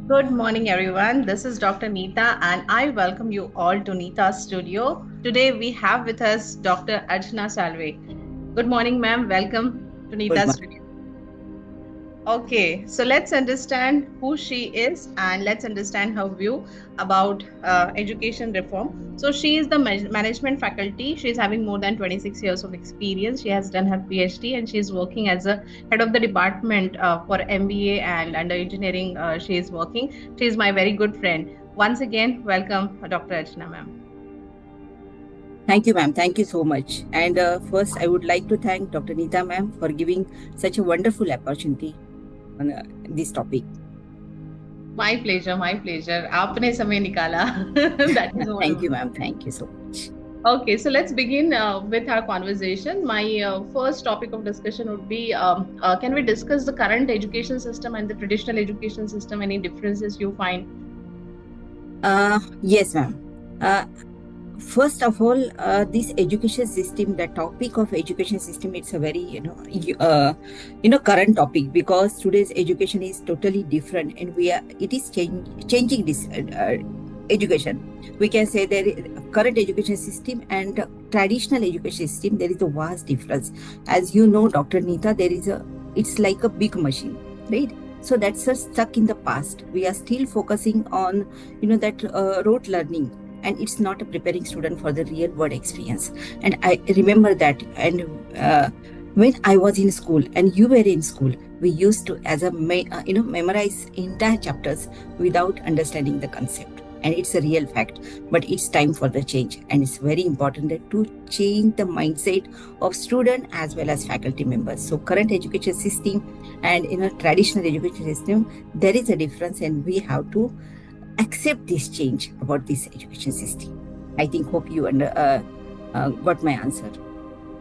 Good morning, everyone. This is Dr. Neeta, and I welcome you all to Neeta's studio. Today, we have with us Dr. Archana Salve. Good morning, ma'am. Welcome to Good Neeta's morning. studio. Okay, so let's understand who she is and let's understand her view about education reform. So, she is the management faculty. She is having more than 26 years of experience. She has done her PhD and she is working as a head of the department for MBA and under engineering. She is working. She is my very good friend. Once again, welcome, Dr. Archana, ma'am. Thank you, ma'am. Thank you so much. And first, I would like to thank Dr. Neeta, ma'am, for giving such a wonderful opportunity on this topic. My pleasure, my pleasure. आपने समय निकाला. That is what. Thank you, ma'am. Thank you so much. Okay, so let's begin with our conversation. My first topic of discussion would be can we discuss the current education system and the traditional education system? Any differences you find? Yes, ma'am. First of all, this education system, the topic of education system, it's a very current topic because today's education is totally different, and it is changing this education. We can say that current education system and traditional education system, there is a vast difference. As you know, Dr. Neeta, it's like a big machine, right? So that's just stuck in the past. We are still focusing on that rote learning, and it's not preparing student for the real world experience. And I remember that. And when I was in school and you were in school, we used to memorize entire chapters without understanding the concept, and it's a real fact. But it's time for the change, and it's very important to change the mindset of student as well as faculty members. So current education system and traditional education system, there is a difference, and we have to accept this change about this education system. I think hope you got my answer.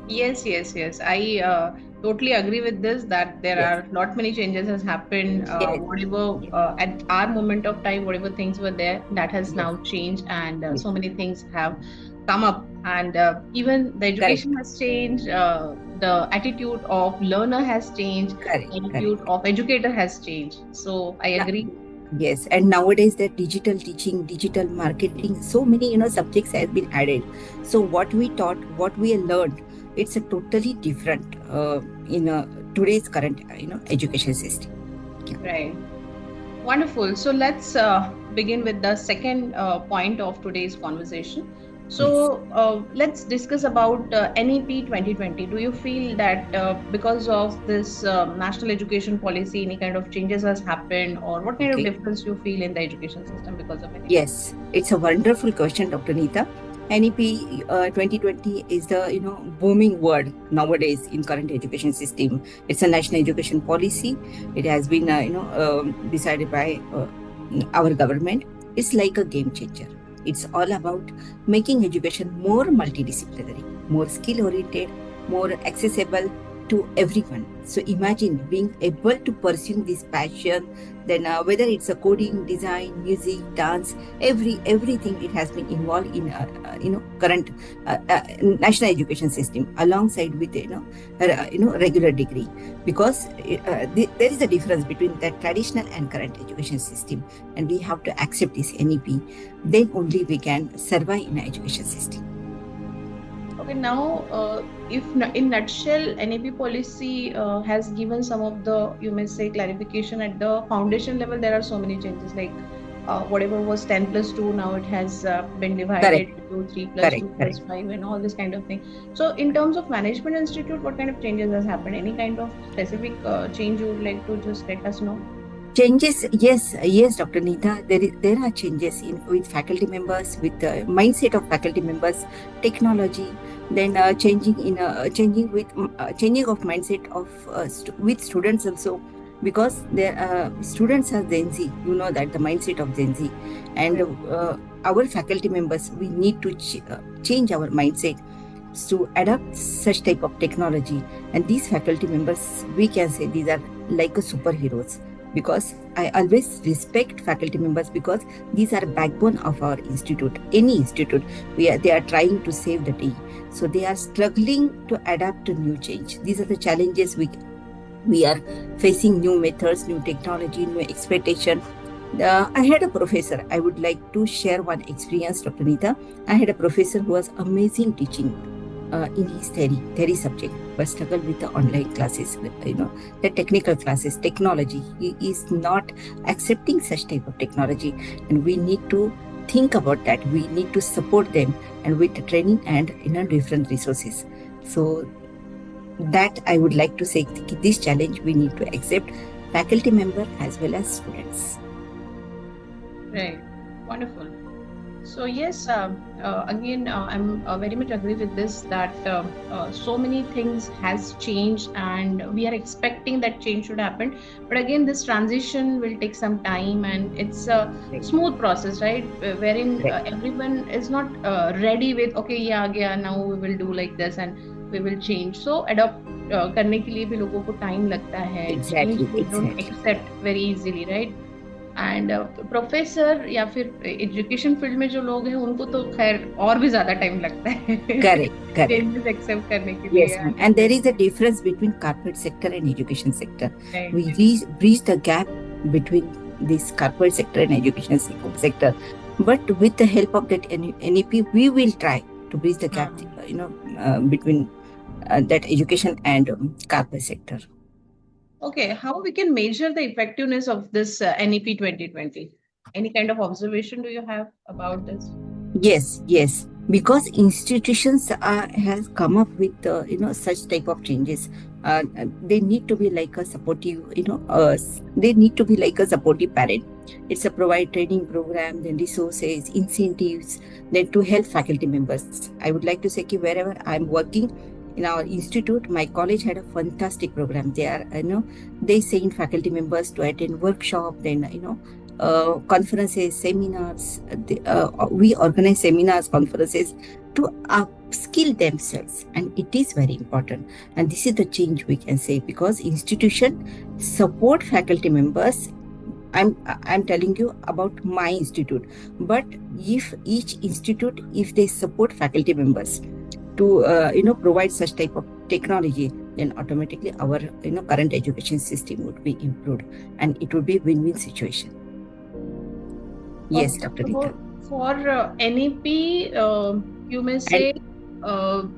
Yes, yes, yes. I totally agree with this that there Yes. are not many changes has happened. Yes. Whatever at our moment of time, whatever things were there, that has Yes. now changed, and Yes. so many things have come up. And even the Correct. education has changed. The attitude of learner has changed. Correct. Attitude Correct. of educator has changed. So I Now, agree. yes, and nowadays that digital teaching, digital marketing, so many subjects have been added. So what we taught, what we learned, it's a totally different in today's current education system. Yeah. Right. Wonderful. So let's begin with the second point of today's conversation. Yes. So let's discuss about NEP 2020. Do you feel that because of this national education policy, any kind of changes has happened, or what kind of Okay. difference you feel in the education system because of NEP? Yes, it's a wonderful question, Dr. Neeta. NEP 2020 is the booming word nowadays in current education system. It's a national education policy. It has been decided by our government. It's like a game changer. It's all about making education more multidisciplinary, more skill oriented, more accessible to everyone. So imagine being able to pursue this passion, then whether it's a coding, design, music, dance, everything, it has been involved in current national education system alongside with regular degree, because there is a difference between the traditional and current education system, and we have to accept this NEP. Then only we can survive in an education system. Okay, now, if in nutshell, NAP policy has given some of the, you may say, clarification at the foundation level. There are so many changes, like whatever was 10 plus 2, now it has been divided Correct. into 3 plus Correct. 2 plus 5 and all this kind of thing. So, in terms of management institute, what kind of changes has happened? Any kind of specific change you would like to just let us know? Changes, yes, Dr. Neeta. There are changes in with faculty members, with the mindset of faculty members, technology, then changing of mindset of with students also, because their students are Gen Z. You know that the mindset of Gen Z, and Right. our faculty members, we need to change our mindset to adapt such type of technology. And these faculty members, we can say these are like a superheroes, because I always respect faculty members, because these are backbone of our institute. Any institute, they are trying to save the day. So they are struggling to adapt to new change. These are the challenges we are facing: new methods, new technology, new expectation. I had a professor. I would like to share one experience, Dr. Nita. I had a professor who was amazing teaching in his theory subject, but struggled with the online classes, the technical classes, technology. He is not accepting such type of technology, and we need to think about that. We need to support them, and with the training and different resources. So that I would like to say, this challenge we need to accept, faculty member as well as students. Right. Wonderful. So yes, again, I'm very much agree with this that so many things has changed, and we are expecting that change should happen. But again, this transition will take some time, and it's a smooth process, right? Wherein everyone is not ready with okay, yeah, now we will do like this and we will change. So adopt करने के लिए भी लोगों को time लगता है. Exactly. Change we don't accept very easily, right? And professor या फिर एजुकेशन फील्ड में जो लोग हैं उनको तो खैर और भी ज्यादा टाइम लगता है करेक्ट चेंजेस एक्सेप्ट करने के लिए and there is a difference between corporate sector and education sector we breach the gap between this corporate sector and education sector, but with the help of that NEP we will try to bridge the gap between that education and corporate sector. Okay, how we can measure the effectiveness of this NEP 2020? Any kind of observation do you have about this? Yes, because institutions have come up with such type of changes. They need to be like a supportive, they need to be like a supportive parent. It's a provide training program, then resources, incentives, then to help faculty members. I would like to say that wherever I'm working in our institute, my college had a fantastic program. They send faculty members to attend workshop, then conferences, seminars. We organize seminars, conferences to upskill themselves, and it is very important. And this is the change we can say, because institution support faculty members. I'm telling you about my institute, but if each institute, if they support faculty members to provide such type of technology, then automatically our current education system would be improved, and it would be win-win situation. Yes, Dr. Rita. For NEP, you may say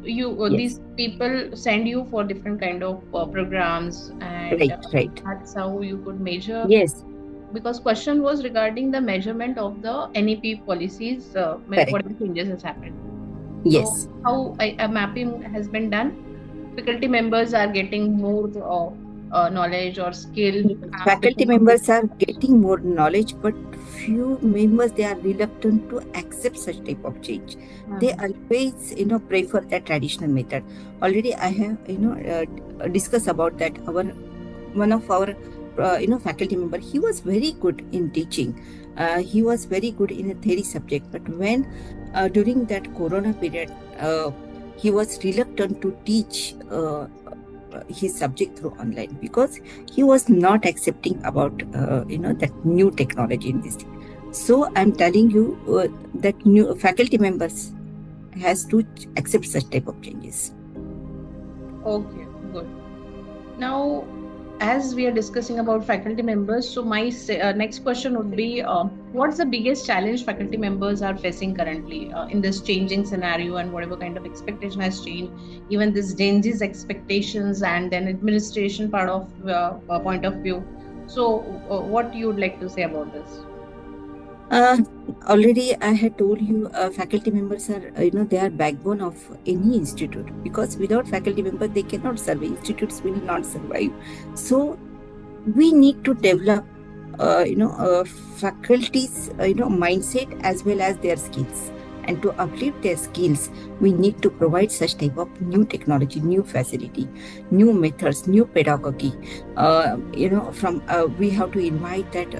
these people send you for different kind of programs, and right. That's how you could measure. Yes. Because question was regarding the measurement of the NEP policies, what changes has happened. Yes. So how a mapping has been done? Faculty members are getting more knowledge or skill. Faculty members are getting more knowledge, but few members, they are reluctant to accept such type of change. They always prefer the traditional method. Already I have discussed about that. One of our faculty member, he was very good in teaching. He was very good in a theory subject, but when during that corona period, he was reluctant to teach his subject through online, because he was not accepting about that new technology in this. So I'm telling you that new faculty members has to accept such type of changes. Okay, good. Now, as we are discussing about faculty members, so my next question would be, what's the biggest challenge faculty members are facing currently in this changing scenario, and whatever kind of expectation has changed, even this Gen Z's expectations and then administration part of point of view. So what you would like to say about this? Already I had told you, faculty members are, they are backbone of any institute, because without faculty members, they cannot survive. Institutes will not survive. So we need to develop, faculty's, mindset as well as their skills. And to uplift their skills, we need to provide such type of new technology, new facility, new methods, new pedagogy. We have to invite that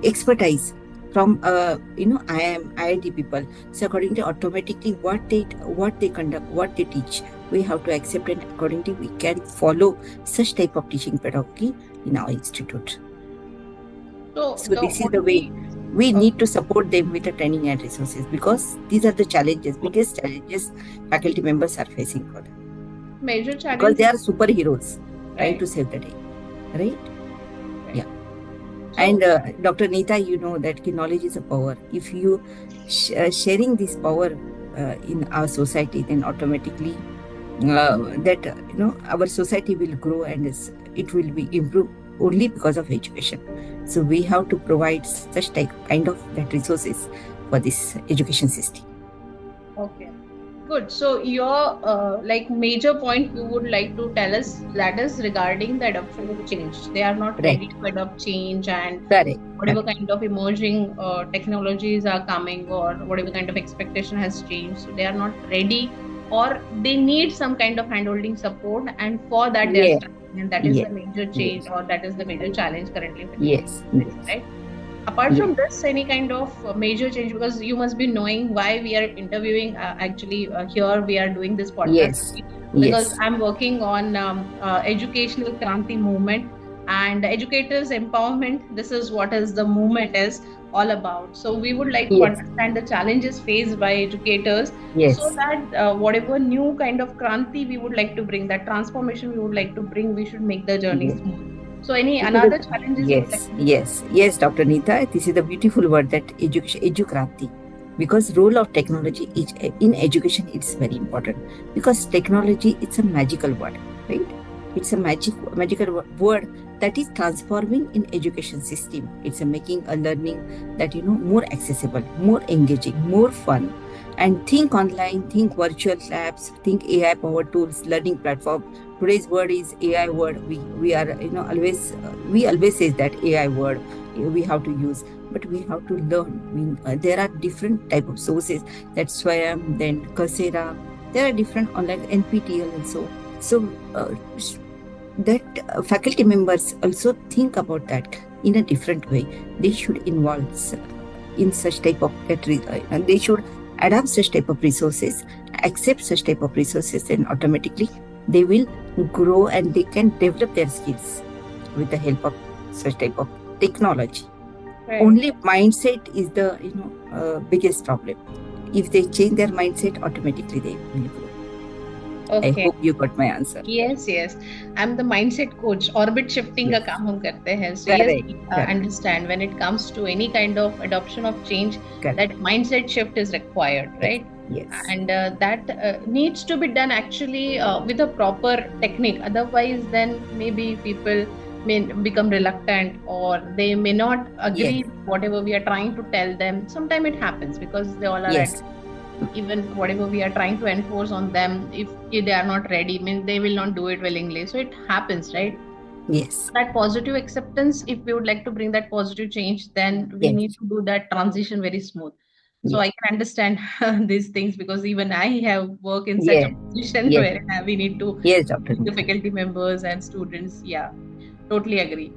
expertise from IIT people. So accordingly, automatically what they conduct, what they teach, we have to accept, and accordingly we can follow such type of teaching pedagogy in our institute. So this is the way we need to support them with the training and resources, because these are the biggest challenges faculty members are facing for them. Major challenge, because they are superheroes trying to save the day, right? Yeah. And Dr. Neeta, you know that knowledge is a power. If you sharing this power in our society, then automatically that our society will grow and it will be improved only because of education. So we have to provide such kind of that resources for this education system. Okay, good. So your major point you would like to tell us, that is regarding the adoption of change. They are not ready to adopt change, and whatever kind of emerging technologies are coming, or whatever kind of expectation has changed, so they are not ready, or they need some kind of handholding support, and for that they are struggling, and that is the major change, or that is the major challenge currently. Yes. Right. Apart from this, any kind of major change, because you must be knowing why we are interviewing, here we are doing this podcast, because I'm working on educational Kranti movement and educators empowerment. This is what is the movement is all about. So we would like to understand the challenges faced by educators, so that whatever new kind of Kranti we would like to bring, that transformation we would like to bring, we should make the journey smooth. So any another challenges? Yes, Dr. Neeta, this is the beautiful word, that education, edukranti. Because role of technology is in education, it's very important. Because technology, it's a magical word, right? It's a magical word that is transforming in education system. It's a making a learning that more accessible, more engaging, more fun. And think online, think virtual labs, think AI powered tools, learning platform. Today's word is AI word. We are always we always say that AI word we have to use, but we have to learn. There are different type of sources. That's Swayam, then Coursera. There are different online NPTEL also. So that faculty members also think about that in a different way. They should involve in such type of they should adapt such type of resources, accept such type of resources, and automatically they will grow and they can develop their skills with the help of such type of technology. Right. Only mindset is the biggest problem. If they change their mindset, automatically they will grow. Okay. I hope you got my answer. Yes. I'm the mindset coach. Orbit shifting का काम हम करते हैं. So yes, understand when it comes to any kind of adoption of change, that mindset shift is required, right? Yes. And that needs to be done actually with a proper technique. Otherwise, then maybe people may become reluctant, or they may not agree with whatever we are trying to tell them. Sometimes it happens because they all are even whatever we are trying to enforce on them, if they are not ready, they will not do it willingly. So it happens, right? Yes. That positive acceptance, if we would like to bring that positive change, then we need to do that transition very smooth. So I can understand these things, because even I have worked in such a position where we need to the faculty members and students. Yeah, totally agree.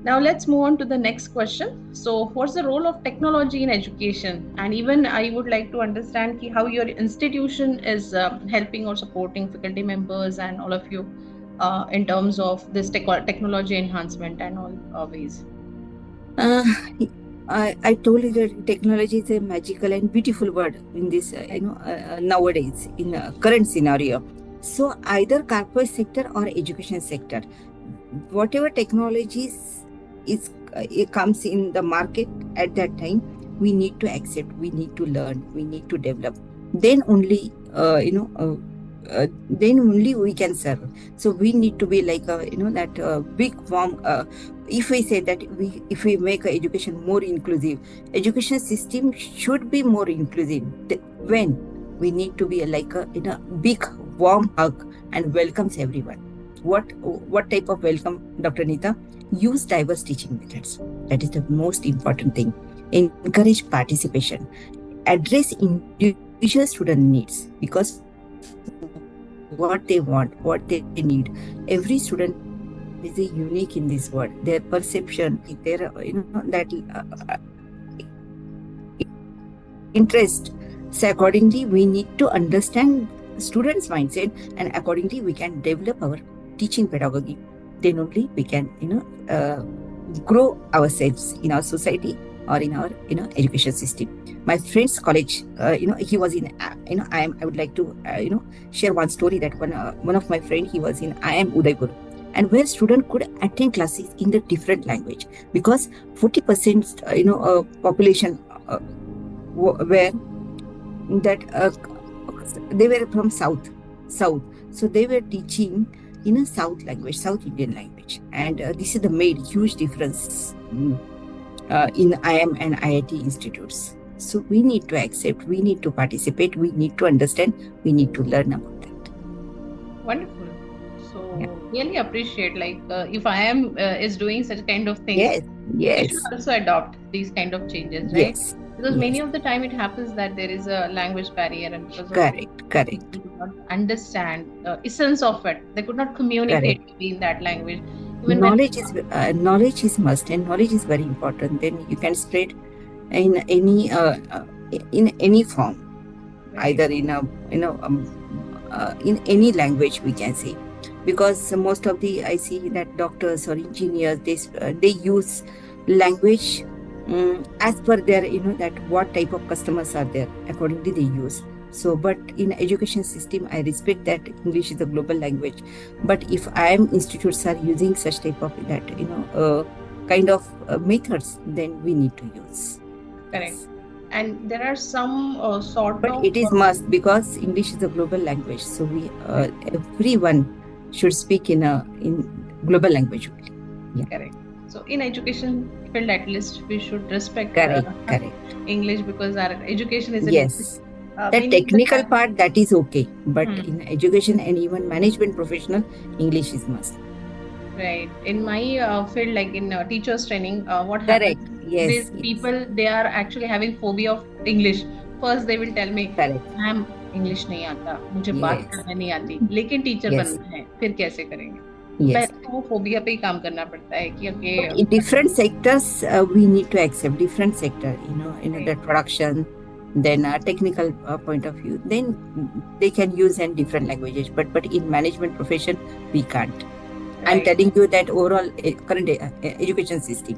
Now let's move on to the next question. So what's the role of technology in education? And even I would like to understand how your institution is helping or supporting faculty members and all of you in terms of this technology enhancement and all ways. I told you that technology is a magical and beautiful word in this, nowadays in a current scenario. So either corporate sector or education sector, whatever technologies it comes in the market at that time, we need to accept, we need to learn, we need to develop. Then only, then only we can serve. So we need to be like that big warm. If we say that if we make education more inclusive, education system should be more inclusive. When we need to be like a big warm hug and welcomes everyone. What type of welcome, Dr. Neeta? Use diverse teaching methods. That is the most important thing. Encourage participation. Address individual student needs, because what they want, what they need. Every student is unique in this world. Their perception, their interest. So accordingly, we need to understand students' mindset, and accordingly we can develop our teaching pedagogy. Then only we can grow ourselves in our society or in our education system. My friend's college, he was in I would like to share one story that one of my friend, he was in IIM Udaipur, and where student could attend classes in the different language, because 40% population were that they were from south, so they were teaching in a South Indian language, and this is the made huge difference in IIM and IIT institutes. So we need to accept, we need to participate, we need to understand, we need to learn about that. Wonderful. So really appreciate, like if IIM is doing such kind of things, we should also adopt these kind of changes, right? Because many of the time it happens that there is a language barrier, and because correct they do not understand the essence of it, they could not communicate in that language. Even knowledge is must, and knowledge is very important. Then you can spread in any form, either in any language, we can say, because most of I see that doctors or engineers, they use language as per their that what type of customers are there, accordingly they use. So, but in education system, I respect that English is a global language. But if IIM institutes are using such type of that kind of methods, then we need to use. Correct. And there are some but it is must, because English is a global language. So we everyone should speak in global language only. Yeah. Correct. So in education field, at least we should respect correct English, because our education is the technical part, that is okay, but in education and even management professional, English is must. Right. In my field, like in teachers training, what happens? These people, they are actually having phobia of English. First, they will tell me, "Ma'am, English नहीं आता, मुझे बात करना नहीं आती, लेकिन teacher बनना है, फिर कैसे करेंगे?" वो फोबिया पे ही काम करना पड़ता है कि different sectors we need to accept different sector, the production, then technical point of view, then they can use in different languages, but in management profession we can't. I'm telling you that overall current education system.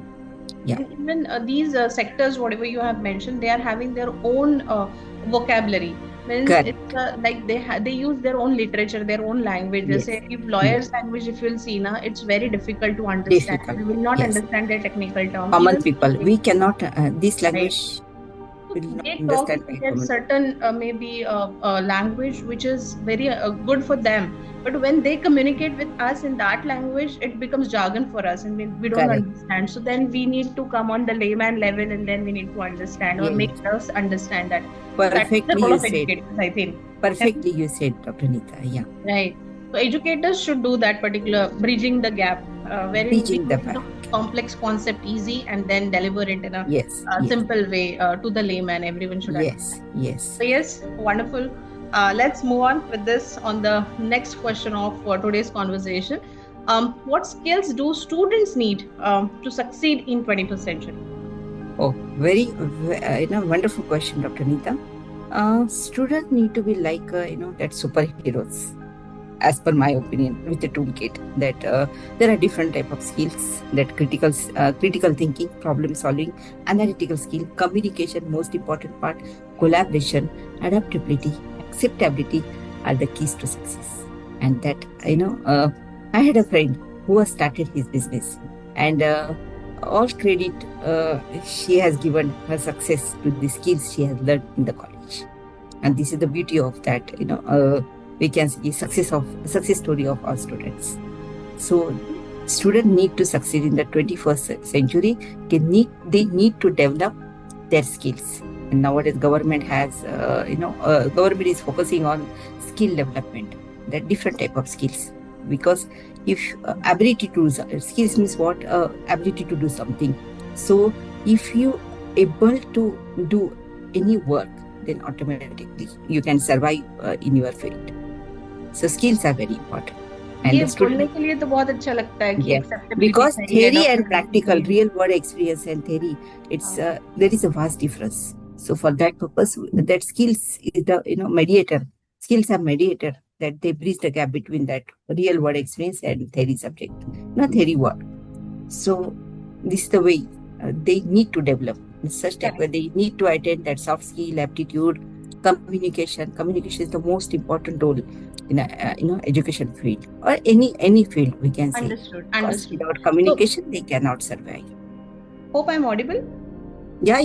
Yeah. Even these sectors, whatever you have mentioned, they are having their own vocabulary. Means it's like they use their own literature, their own language. Say if lawyers' language, if you'll see now, it's very difficult to understand. We will not understand their technical terms. Common people, we cannot this language. They talk in certain maybe language which is very good for them, but when they communicate with us in that language, it becomes jargon for us, and we don't understand. So then we need to come on the layman level, and then we need to understand or make us understand that. Perfectly you said. I think. Perfectly you said, Dr. Nita. Yeah. Right. So educators should do that particular bridging the gap, bridging the gap. Complex concept easy and then deliver it in a simple way to the layman. Everyone should understand. So yes, wonderful. Let's move on with this on the next question of today's conversation. What skills do students need to succeed in 21st century? Oh, very wonderful question, Dr. Nita. Students need to be like that superheroes, as per my opinion, with the toolkit, that there are different type of skills, that critical thinking, problem solving, analytical skill, communication, most important part, collaboration, adaptability, acceptability are the keys to success. And that I had a friend who has started his business, and all credit she has given her success to the skills she has learned in the college. And this is the beauty of that, we can see success story of our students. So students need to succeed in the 21st century. They need to develop their skills. And nowadays government has, government is focusing on skill development, that different type of skills. Because if ability to skills means what? Ability to do something. So if you able to do any work, then automatically you can survive in your field. So skills are very important. And बोलने के लिए तो बहुत अच्छा लगता है कि because theory and practical, real world experience and theory, it's there is a vast difference. So for that purpose, that skills is the mediator. Skills are mediator, that they bridge the gap between that real world experience and theory subject, not theory work. So this is the way they need to develop such type where they need to attend that soft skill, aptitude, communication. Communication is the most important role. in a education field or any field, we can say. Understood. Because Understood. without So, communication, they cannot survive. hope I'm audible. Yeah.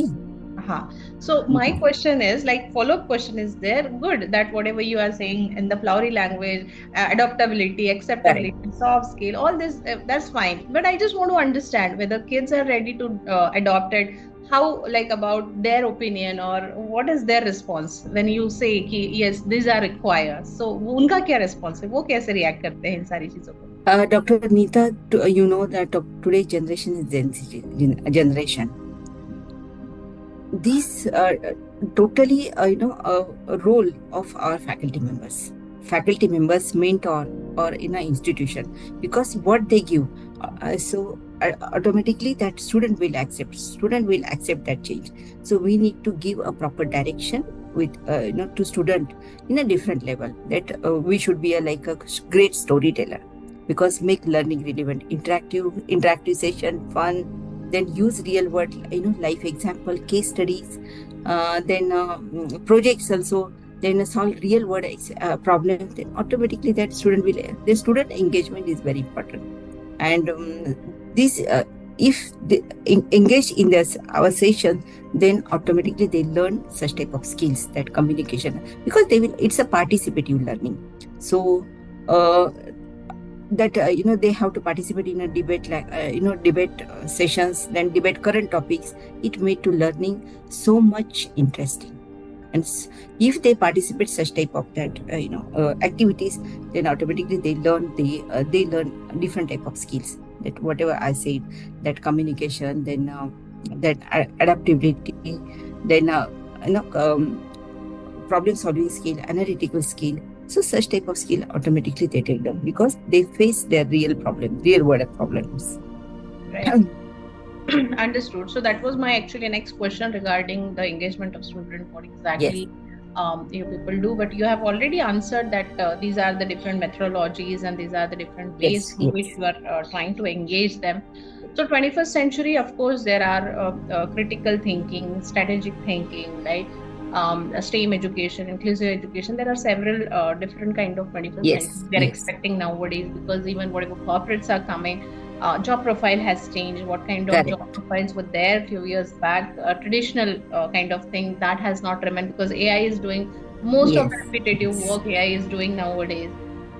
So my question is, like, follow-up question is there. Good that whatever you are saying in the flowery language, adaptability, Correct. acceptability, soft skill, all this, that's fine. But I just want to understand whether kids are ready to adopt it. How, like, about their opinion, or what is their response when you say कि yes, these are required. So उनका क्या response है? वो कैसे react करते हैं इन सारी चीजों को? Dr. Neeta, you know that today's generation is Gen Z generation. These totally, a role of our faculty members, mentor, or in an institution, because what they give, automatically that student will accept that change. So we need to give a proper direction with to student in a different level, that we should be like a great storyteller, because make learning relevant, interactive session fun, then use real world life example, case studies, then projects also, then solve real world problems. Then automatically that the student engagement is very important. And this if they engage in this our session, then automatically they learn such type of skills, that communication, because it's a participative learning. So that they have to participate in a debate, like debate sessions, then debate current topics. It made to learning so much interesting. And if they participate such type of that activities, then automatically they learn different type of skills, that whatever I said, that communication, then that adaptability, then problem solving skill, analytical skill. So such type of skill automatically they take them, because they face their real world problems. Right. Understood. So that was my actually next question regarding the engagement of student. What exactly you people do? But you have already answered that these are the different methodologies and these are the different ways in which you are trying to engage them. So 21st century, of course, there are critical thinking, strategic thinking, right? STEAM education, inclusive education. There are several different kind of 21st century they're expecting nowadays, because even whatever corporates are coming, job profile has changed. What kind of job profiles were there a few years back? Traditional kind of thing that has not remained, because AI is doing most of the repetitive work. AI is doing nowadays,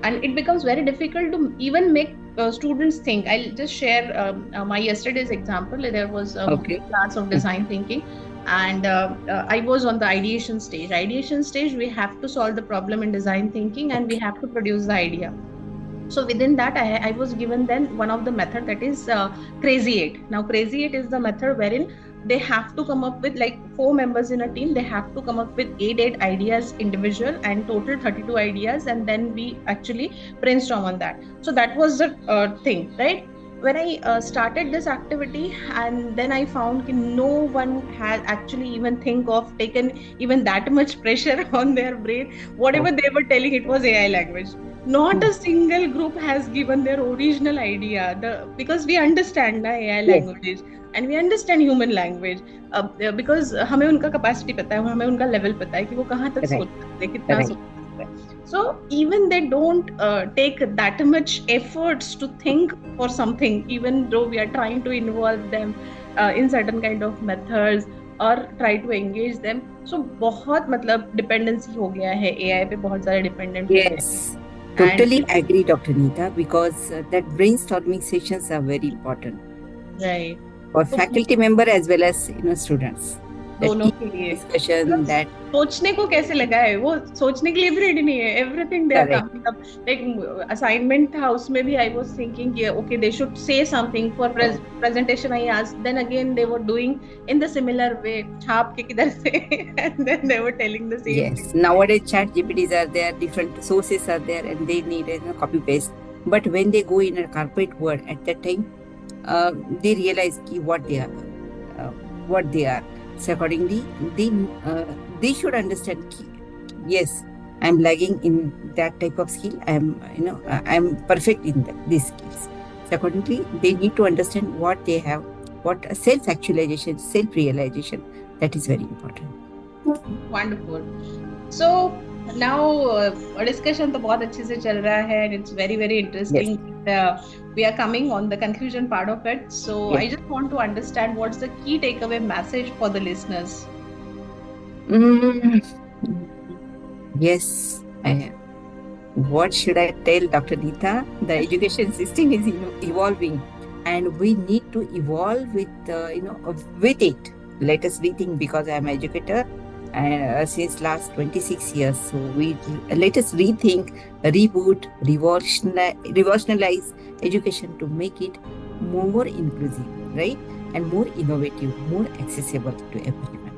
and it becomes very difficult to even make students think. I'll just share my yesterday's example. There was a class of design thinking, and I was on the ideation stage. We have to solve the problem in design thinking, and we have to produce the idea. So within that, I was given then one of the method, that is Crazy 8. Now Crazy 8 is the method wherein they have to come up with, like, 4 members in a team. They have to come up with 8 ideas individual, and total 32 ideas, and then we actually brainstorm on that. So that was the thing, right? When I started this activity, and then I found that no one has actually even taken even that much pressure on their brain. Whatever they were telling, it was AI language. Not a single group has given their original idea. Because we understand AI language, and we understand human language, because हमें उनका capacity पता है, हमें उनका level पता है कि वो कहाँ तक सोच सकते हैं, कितना सोच सकते हैं. So even they don't take that much efforts to think for something, even though we are trying to involve them in certain kind of methods or try to engage them. So बहुत मतलब dependency हो गया है, AI पे बहुत ज़्यादा dependent. Yes. Totally agree, Dr. Neeta, because that brainstorming sessions are very important. Right. For faculty member as well as students. दोनों के लिए discussion that सोचने को कैसे लगा है, वो सोचने के लिए भी रेडी नहीं है. Everything they are coming up. Like assignment था, उसमें भी आई वाज थिंकिंग कि okay they should say something for presentation. I asked, then again they were doing in the similar way, छाप के किधर से, and then they were telling the same. Yes, nowadays chat GPTs are there, different sources are there, and they need copy paste. But when they go in a corporate world, at that time they realize what they are. So accordingly, they should understand. Yes, I'm lagging in that type of skill. I'm perfect in these skills. So accordingly, they need to understand what they have, what self-actualization, self-realization. That is very important. Wonderful. So now discussion तो बहुत अच्छे से चल रहा है and it's very very Yes, interesting. We are coming on the conclusion part of it. So yes. I just want to understand what's the key takeaway message for the listeners. Mm, yes. What should I tell, Dr. Neeta? The education system is evolving, and we need to evolve with it. Let us rethink, because I am an educator since last 26 years. So we let us rethink, reboot, revolutionize education to make it more inclusive, right, and more innovative, more accessible to everyone.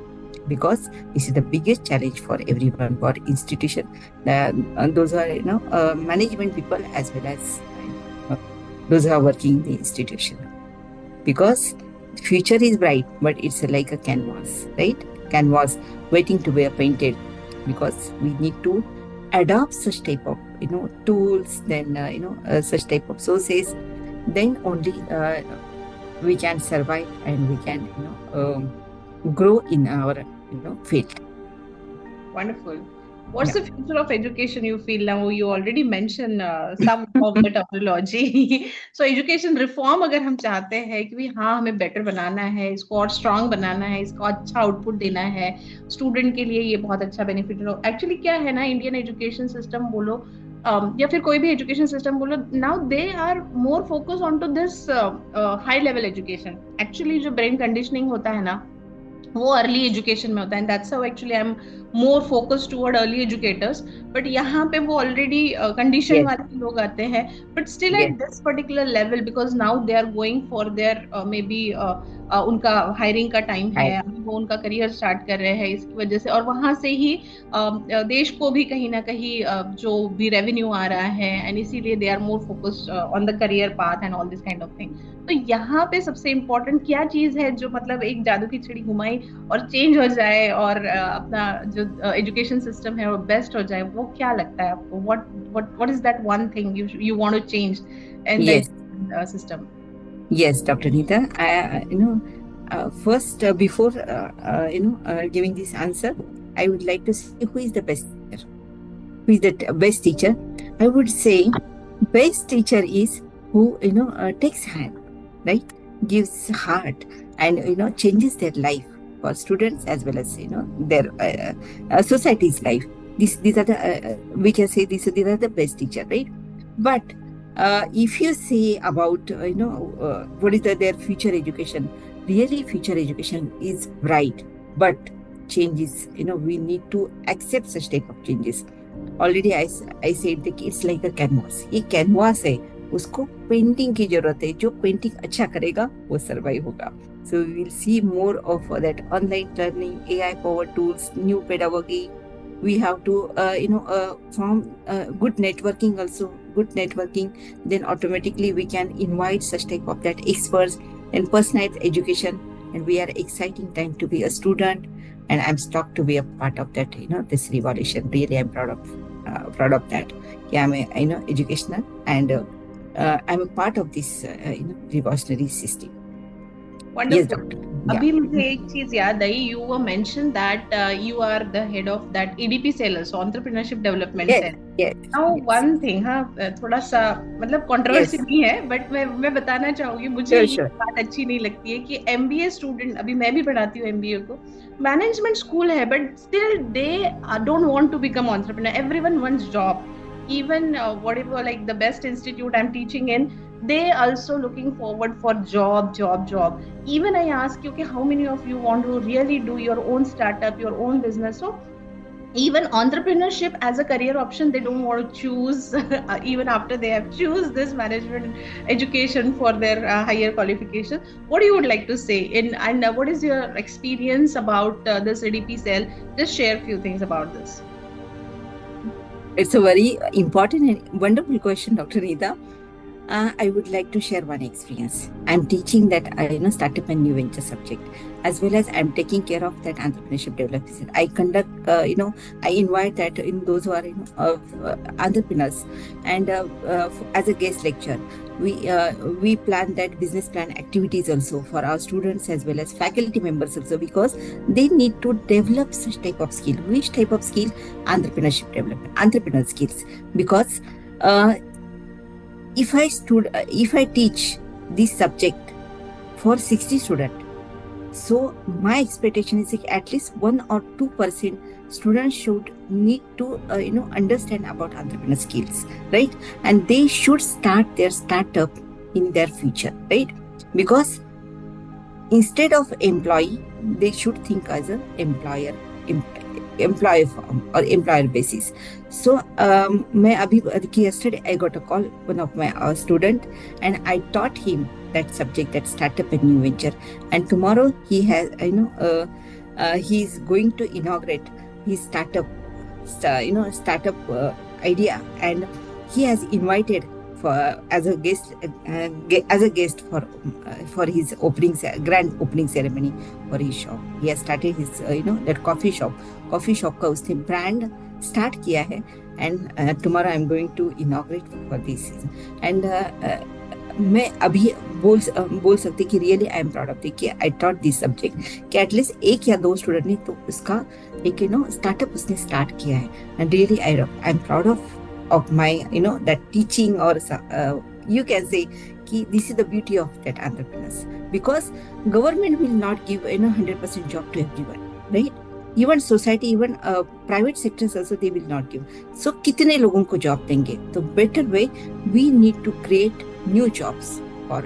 Because this is the biggest challenge for everyone, for institution, those are management people, as well as uh, those who are working in the institution. Because future is bright, but it's like a canvas, right? Canvas waiting to be painted. Because we need to adopt such type of tools, then such type of sources, then only we can survive, and we can grow in our field. Wonderful. What's Yeah. the future of education you feel now? You already mentioned some of the terminology. So education reform अगर हम चाहते हैं कि भी हाँ हमें better बनाना है, इसको और स्ट्रांग बनाना है, इसको अच्छा आउटपुट देना है, स्टूडेंट के लिए ये बहुत अच्छा बेनिफिट हो. एक्चुअली क्या है ना, इंडियन एजुकेशन सिस्टम बोलो या फिर कोई भी एजुकेशन सिस्टम बोलो, now they are more focus on to this high level education. Actually जो ब्रेन कंडीशनिंग होता है ना, वो अर्ली एजुकेशन में होता है. That's how actually I am more focus toward early educators. But यहाँ पे वो ऑलरेडी कंडीशन Yes. वाले लोग आते हैं, but still at Yes. This particular level, because now they are going for there may be उनका हायरिंग का time है, I, अभी वो उनका करियर स्टार्ट कर रहे हैं इसकी वजह से, और वहां से ही देश को भी कहीं ना कहीं जो भी रेवेन्यू आ रहा है, एंड इसीलिए they are more focused on the career path and all this kind of thing. तो यहाँ पे सबसे इम्पोर्टेंट क्या चीज है जो मतलब एक जादू की छड़ी घुमाई और चेंज हो जाए और अपना जो एजुकेशन सिस्टम है वो बेस्ट हो जाए, वो क्या लगता है आपको? What is that one thing you want to change in the yes. Education system? Yes, Dr. Neeta. First, before giving this answer, I would like to say, who is the best teacher? Who is the best teacher? I would say best teacher is who takes hand, right? Gives heart, and changes their life for students, as well as their society's life. These are the we can say these are the best teacher, right? But if you say about what is their future education, really future education is bright, but changes, we need to accept such type of changes. Already I said कि it's like a canvas. ये canvas है, उसको painting की जरूरत है. जो painting अच्छा करेगा वो सर्वाइव होगा. So we will see more of that online learning, AI powered tools, new pedagogy. We have to form good networking also. Good networking, then automatically we can invite such type of that experts and personalized education. And we are exciting time to be a student, and I'm stoked to be a part of that this revolution. Really, I'm proud of that. Yeah, I'm a educational, and I'm a part of this revolutionary system. Yes, wonderful. doctor. अभी Yeah. मुझे एक चीज याद आई. You were mention that you are the head of that ADP cell, so entrepreneurship development Yes. Cell. Yes. Now Yes. One thing, हाँ थोड़ा सा मतलब कंट्रोवर्सी Yes. नहीं है, बट मैं बताना चाहूंगी, मुझे Sure. ये Sure. बात अच्छी नहीं लगती है कि एमबीए स्टूडेंट, अभी मैं भी पढ़ाती हूँ एमबीए को, मैनेजमेंट स्कूल है, but still they don't want to become entrepreneur. Everyone wants job. Even whatever, like the best institute I'm teaching in, they also looking forward for job. Even I ask you, okay, how many of you want to really do your own startup, your own business? So even entrepreneurship as a career option, they don't want to choose even after they have choose this management education for their higher qualification. What you would like to say in, and what is your experience about this ADP cell? Just share a few things about this. It's a very important and wonderful question, Dr. Neeta. I would like to share one experience. I'm teaching that startup and new venture subject, as well as I'm taking care of that entrepreneurship development. I conduct, I invite that in those who are entrepreneurs, and as a guest lecture, we plan that business plan activities also for our students as well as faculty members also, because they need to develop such type of skill. Which type of skill? Entrepreneurship development, entrepreneur skills, because. If I teach this subject for 60 students, so my expectation is like at least 1 or 2% students should need to understand about entrepreneur skills, right? And they should start their startup in their future, right? Because instead of employee, they should think as an employer form or employer basis. So yesterday I got a call, one of my student, and I taught him that subject, that startup and new venture. And tomorrow he has he's going to inaugurate his startup idea, and he has invited for as a guest for his grand opening ceremony for his shop. He has started his that coffee shop का उसने brand start किया है, and tomorrow I'm going to inaugurate for this season. And मैं अभी बोल सकती कि really I am proud of कि आई टॉट दिस सब्जेक्ट कि एटलीस्ट 1 या 2 स्टूडेंट ने तो उसका एक स्टार्टअप उसने स्टार्ट किया है. And really I am proud of my that teaching, or you can say ki this is the beauty of that entrepreneurs, because government will not give 100% job to everyone, right? Even society, even private sectors also, they will not give. So kitne logon ko job denge? So better way, we need to create new jobs for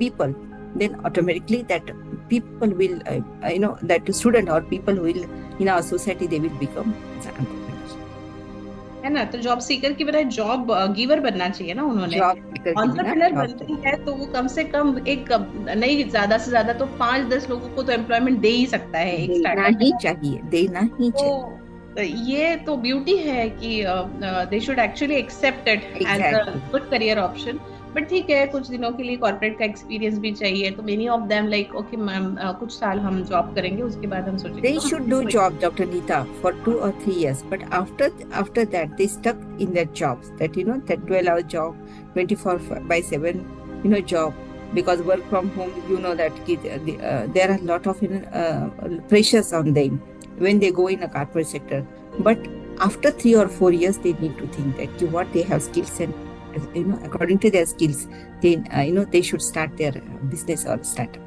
people. Then automatically that people will that student or people will in our society, they will become entrepreneurs. है ना. तो job seeker की बजाय job giver बनना चाहिए ना उन्होंने. Entrepreneur बनती है तो वो कम से कम एक नहीं, ज्यादा से ज्यादा तो 5-10 लोगों को तो एम्प्लॉयमेंट दे ही सकता है एक स्टार्टअप. देना ही चाहिए. ये तो ब्यूटी है कि they should actually accept it as a good career option. But ठीक है, कुछ दिनों के लिए कॉर्पोरेट का एक्सपीरियंस भी चाहिए. तो many of them like okay ma'am, कुछ साल हम जॉब करेंगे, उसके बाद हम सोचेंगे. They should do job, Dr. Neeta, for 2 or 3 years, but after that they stuck in their jobs, that that 12-hour job, 24/7 job, because work from home, that there are a lot of pressures on them when they go in a corporate sector. But after 3 or 4 years, they need to think that what they have skills, and according to their skills, they should start their business or startup.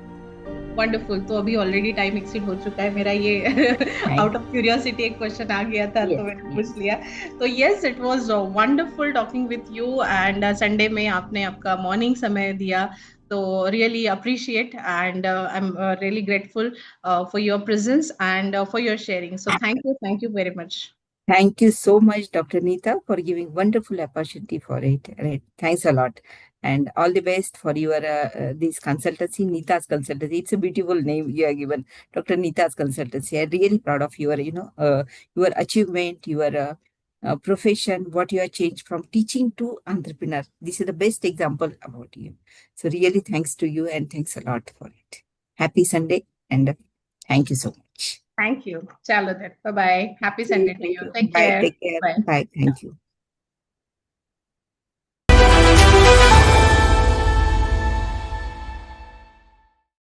Wonderful. तो अभी already time exceed हो चुका है मेरा. ये out of curiosity एक question आ गया था, तो मैंने पूछ लिया. तो yes, it was wonderful talking with you, and Sunday में आपने आपका मॉर्निंग समय दिया, तो really appreciate, and I am really grateful for your presence and for your sharing. So thank you very much. Thank you so much, Dr. Neeta, for giving wonderful opportunity for it. Right. Thanks a lot. And all the best for your this consultancy, Neeta's Consultancy. It's a beautiful name you are given, Dr. Neeta's Consultancy. I'm really proud of your, your achievement, your profession, what you have changed from teaching to entrepreneur. This is the best example about you. So really thanks to you, and thanks a lot for it. Happy Sunday, and thank you so much. Thank you. Chalo then. Bye-bye. Happy Sunday to you. Take care. Bye. Thank you.